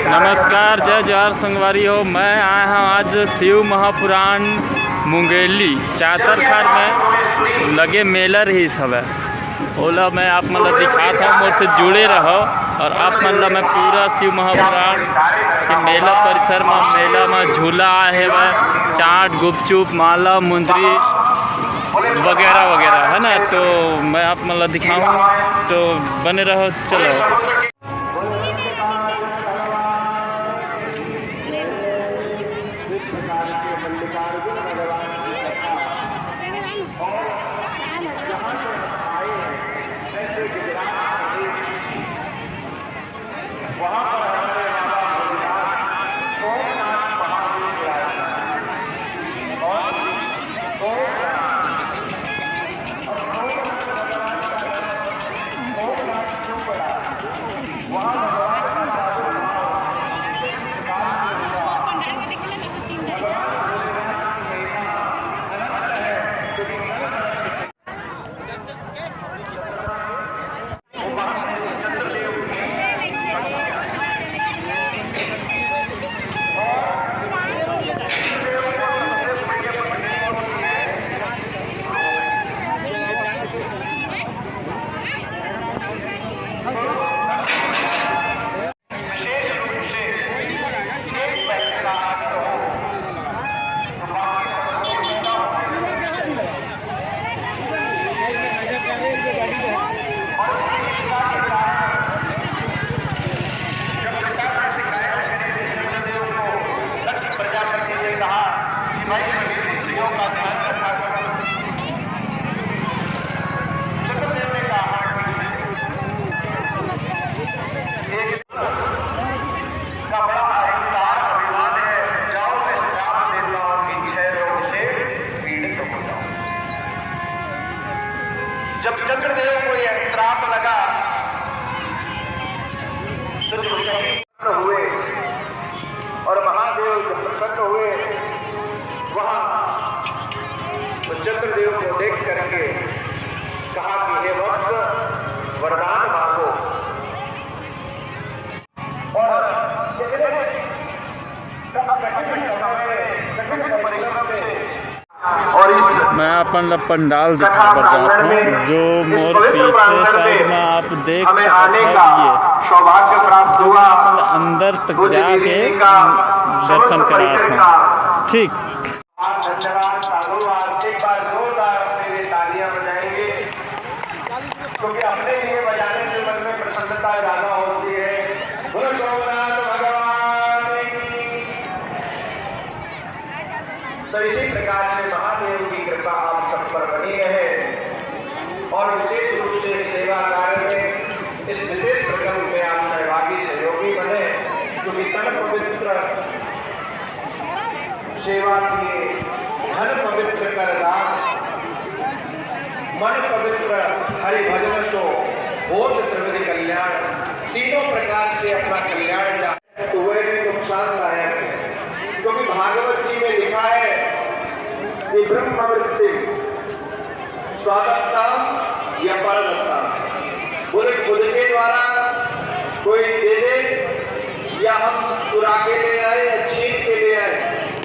नमस्कार, जय जवाहर संगवारी हो। मैं आया हूँ आज शिव महापुराण मुंगेली चातरखार में लगे मेला रही सब है ओला मैं आप मतलब दिखाता हूँ, मुझसे जुड़े रहो और आप मतलब मैं पूरा शिव महापुराण के मेला परिसर में मेला में झूला है वह चाट गुपचुप माला मुंदरी वगैरह वगैरह है ना। तो मैं आप मतलब दिखाऊँ तो बने रहो। चलो जब चंद्रदेव को यह श्राप लगा तो हुए और महादेव जब प्रसन्न हुए वहां तो चंद्रदेव को देख करके कहा कि हे वत्स वरदान मांगो। और मैं अपन पंडाल दिखा कर जाता हूँ जो मोर पीछे साइड में आप देख सकते हैं। सौभाग्य प्राप्त हुआ, अंदर तक जाके दर्शन करा था। ठीक तालियां बजाएंगे क्योंकि अपने लिए बजाने से मन में प्रसन्नता ज्यादा होती है। बोलो सोमनाथ भगवान की। तो इसी प्रकार से महादेव की कृपा आप सब पर बनी रहे और विशेष रूप से सेवा कार्य में इस विशेष प्रकल्प में आप सहभागी सहयोगी बने, क्योंकि तन पवित्र सेवा किए, धन पवित्र कर दान, मन पवित्र हरि भजन सो होत त्रिविध कल्याण। तीनों प्रकार से अपना कल्याण चाहे तो वह भी नुकसानदायक है, क्योंकि भागवत जी में लिखा है कि ब्रह्मवृत्ति स्वादत्ता या परदत्ता। बोले खुद के द्वारा कोई दे दे या हम चुरा के ले आए या छीन के ले आए।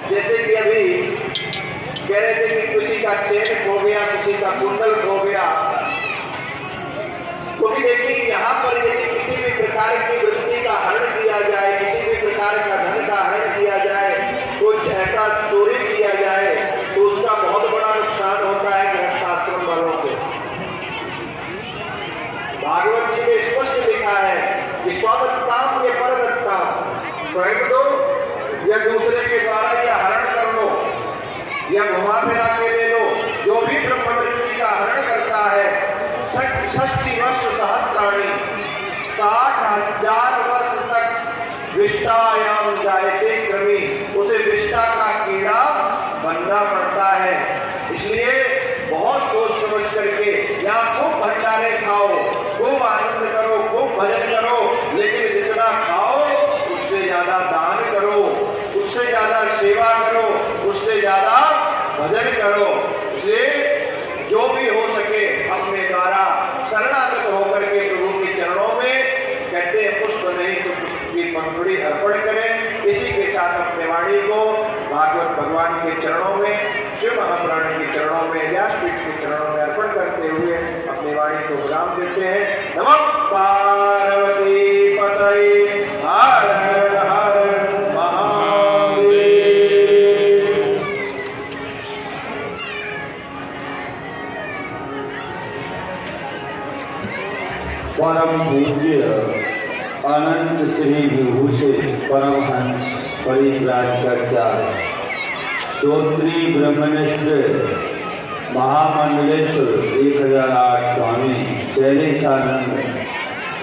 जैसे कि अभी कह रहे थे कि किसी का चेन खो गया, किसी का कुंडल खो गया। क्योंकि देखिए यहाँ पर यदि किसी भी प्रकार की वृत्ति का हरण किया जाए, किसी भी प्रकार का धन का हरण किया जाए, कुछ ऐसा चोरी किया जाए तो उसका बहुत बड़ा नुकसान होता है गृहस्थाश्रम वालों को। भागवत जी में स्पष्ट लिखा है कि स्वादत्ताम या परदत्ताम, स्वयं दो या दूसरे के द्वारा या हरण कर लो या घुमा फिरा के ले लो। जो भी ब्रह्मवृत्ति का हरण करता है 60 वर्ष सहस्त्राणी 60,000 वर्ष तक विष्टायाम जायते क्रमी, उसे विष्टा का कीड़ा बनना पड़ता है। इसलिए बहुत सोच समझ करके या खूब भंडारे खाओ, खूब आनंद करो, खूब भजन करो, लेकिन जितना खाओ उससे ज्यादा दान करो, उससे ज्यादा सेवा करो, उससे ज्यादा भजन करो। इसलिए जो भी हो सके अपने द्वारा शरणागत होकर के प्रभु के चरणों में कहते हैं पुष्प नहीं तो पुष्प की थोड़ी अर्पण करें। इसी के साथ अपने वाणी को भागवत भगवान के चरणों में, शिव महापुराण के चरणों में, व्यासपीठ के चरणों में अर्पण करते हुए अपनी वाणी को विराम देते हैं। नमः पार्वती पतये हर हर महादेव। परम पूज्य अनंत श्री विभूषित परमहंस परिव्राजकाचार्य श्रोत्री ब्रह्मनिष्ठ महामंडलेश्वर 1008 स्वामी शैलेशानंद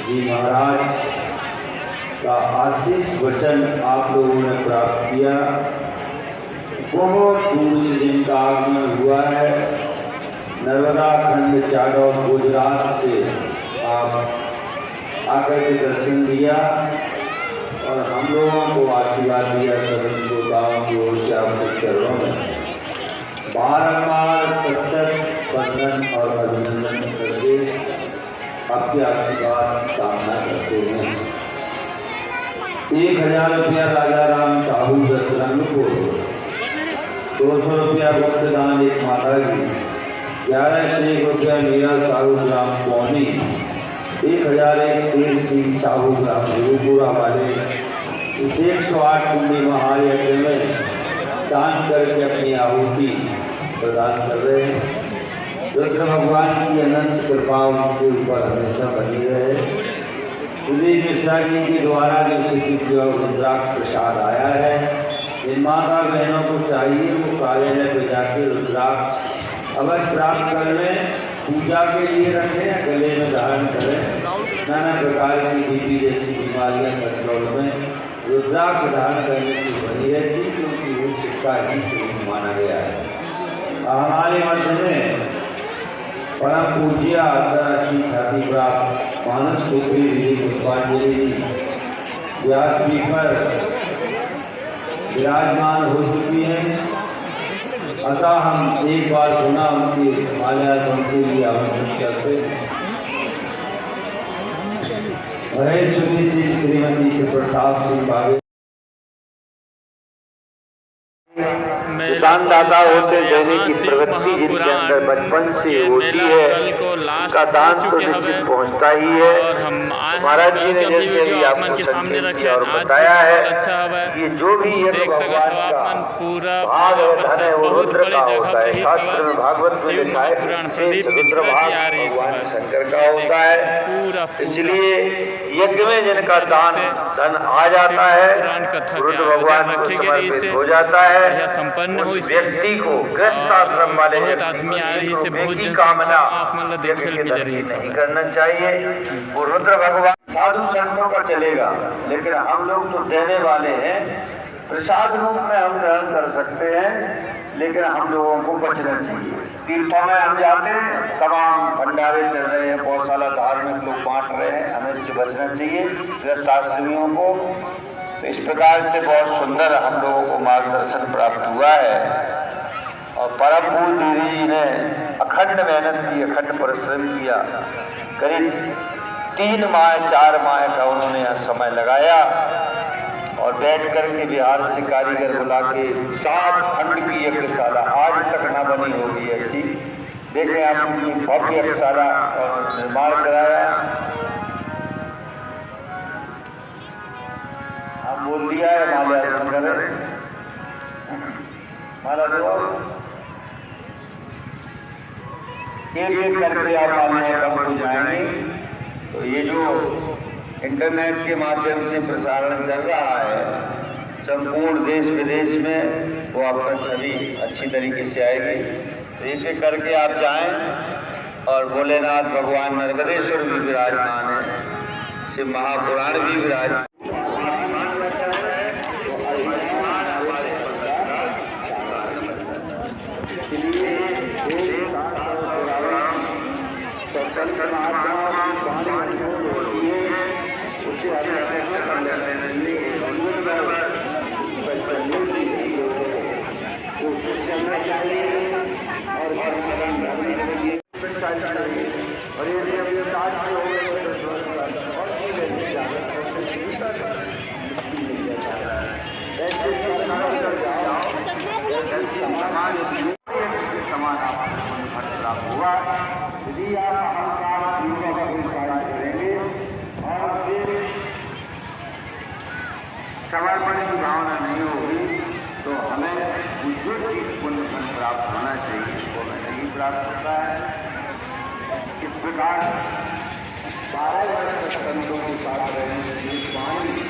जी महाराज का आशीष वचन आप लोगों ने प्राप्त किया। बहुत दूर से जिनका आगमन हुआ है, नर्मदा खंड चाडौल गुजरात से आप आकर के दर्शन दिया और हम लोगों को आशीर्वाद दिया। सभी श्रोताओं की ओर से आपके चरणों में बारंबार सतत वंदन और अभिनंदन करके आपके आशीर्वाद कामना करते हैं। 1000 रुपया राजा राम साहू दसरंग को, 200 रुपया गुप्तदान एक माता जी, 11 रुपया मीरा साहू ग्राम पौनी, 1001 शेर सिंह साहू ग्राम गुरुपुरा वाले इस 108 कुंडी महायज्ञ में दान करके अपनी आहुति प्रदान कर रहे हैं। रुद्र भगवान की अनंत कृपा उनके ऊपर हमेशा बनी रहे। सुधीर मिश्रा जी के द्वारा जो सिद्धि और रुद्राक्ष प्रसाद आया है, इन माता बहनों को चाहिए वो कार्यालय पे जाके रुद्राक्ष अवश्य प्राप्त कर लें, पूजा के लिए रखें या गले में धारण करें। नाना प्रकार की बीपी जैसी बीमारियां कंट्रोल में रुद्राक्ष धारण करने की बनी रहती, क्योंकि वो सिक्का ही स्वरूप माना गया है। हमारे मध्य में परम पूज्य अंतर्राष्ट्रीय ख्याति प्राप्त मानस पुत्री विजय पुष्पांजलि जी व्यासपीठ पर विराजमान हो चुकी हैं। अतः हम एक बार पुनः उनकी माल्यार्पण के लिए आमंत्रित करते हैं। महेश सुनी सिंह श्रीमती से प्रताप सिंह बागे दानदाता होते देने की प्रवृत्ति जिनके अंदर बचपन से होती है, का दान तो निश्चित पहुंचता ही है। महाराज जी ने जैसे ही आपको संकेत किया और बताया है कि जो भी ये भगवान का भाव है, धन है, वो रुद्र का होता है। शास्त्र में भागवत में लिखा है रुद्र भाग भगवान शंकर का होता है। इसलिए यज्ञ में जिनका दान धन आ जाता है, रुद्र भगवान को समर्पित हो जाता है। उस व्यक्ति को गृहस्थाश्रम वाले आदमी की कामना नहीं करना चाहिए। वो रुद्र भगवान साधु संतों का चलेगा, लेकिन हम लोग तो देने वाले हैं। प्रसाद रूप में हम ग्रहण कर सकते हैं, लेकिन हम लोगों को बचना चाहिए। तीर्थों में हम जाते हैं, तमाम भंडारे चल रहे हैं, बहुत सारा धार्मिक लोग बांट रहे हैं, हमें इससे बचना चाहिए गृहस्थाश्रमियों को। तो इस प्रकार से बहुत सुंदर हम लोगों को मार्गदर्शन प्राप्त हुआ है और परम पूज्य दीदी जी ने अखंड मेहनत की, अखंड परिश्रम किया। करीब 3 माह 4 माह का उन्होंने यहाँ समय लगाया और बैठ कर के बिहार से कारीगर बुला के 7 खंड की यज्ञशाला आज तक ना बनी होगी ऐसी। देखें आप, उनकी भव्य यज्ञशाला और निर्माण कराया। हम बोल दिया है माल्यार्पण करें, माला दो, एक करके आप माल्यार्पण हो जाएंगे। तो ये जो इंटरनेट के माध्यम से प्रसारण चल रहा है संपूर्ण देश विदेश में, वो आपका छवि अच्छी तरीके से आएगी। तो एक करके आप जाएं। और भोलेनाथ भगवान नर्मदेश्वर भी विराजमान है, शिव महापुराण भी विराजमान। और समर्पण की भावना नहीं होगी तो हमें जो चीज पुण्य फल प्राप्त होना चाहिए वो हमें नहीं प्राप्त होता है। इस प्रकार 12 वर्ष तक संतों के साथ रहने से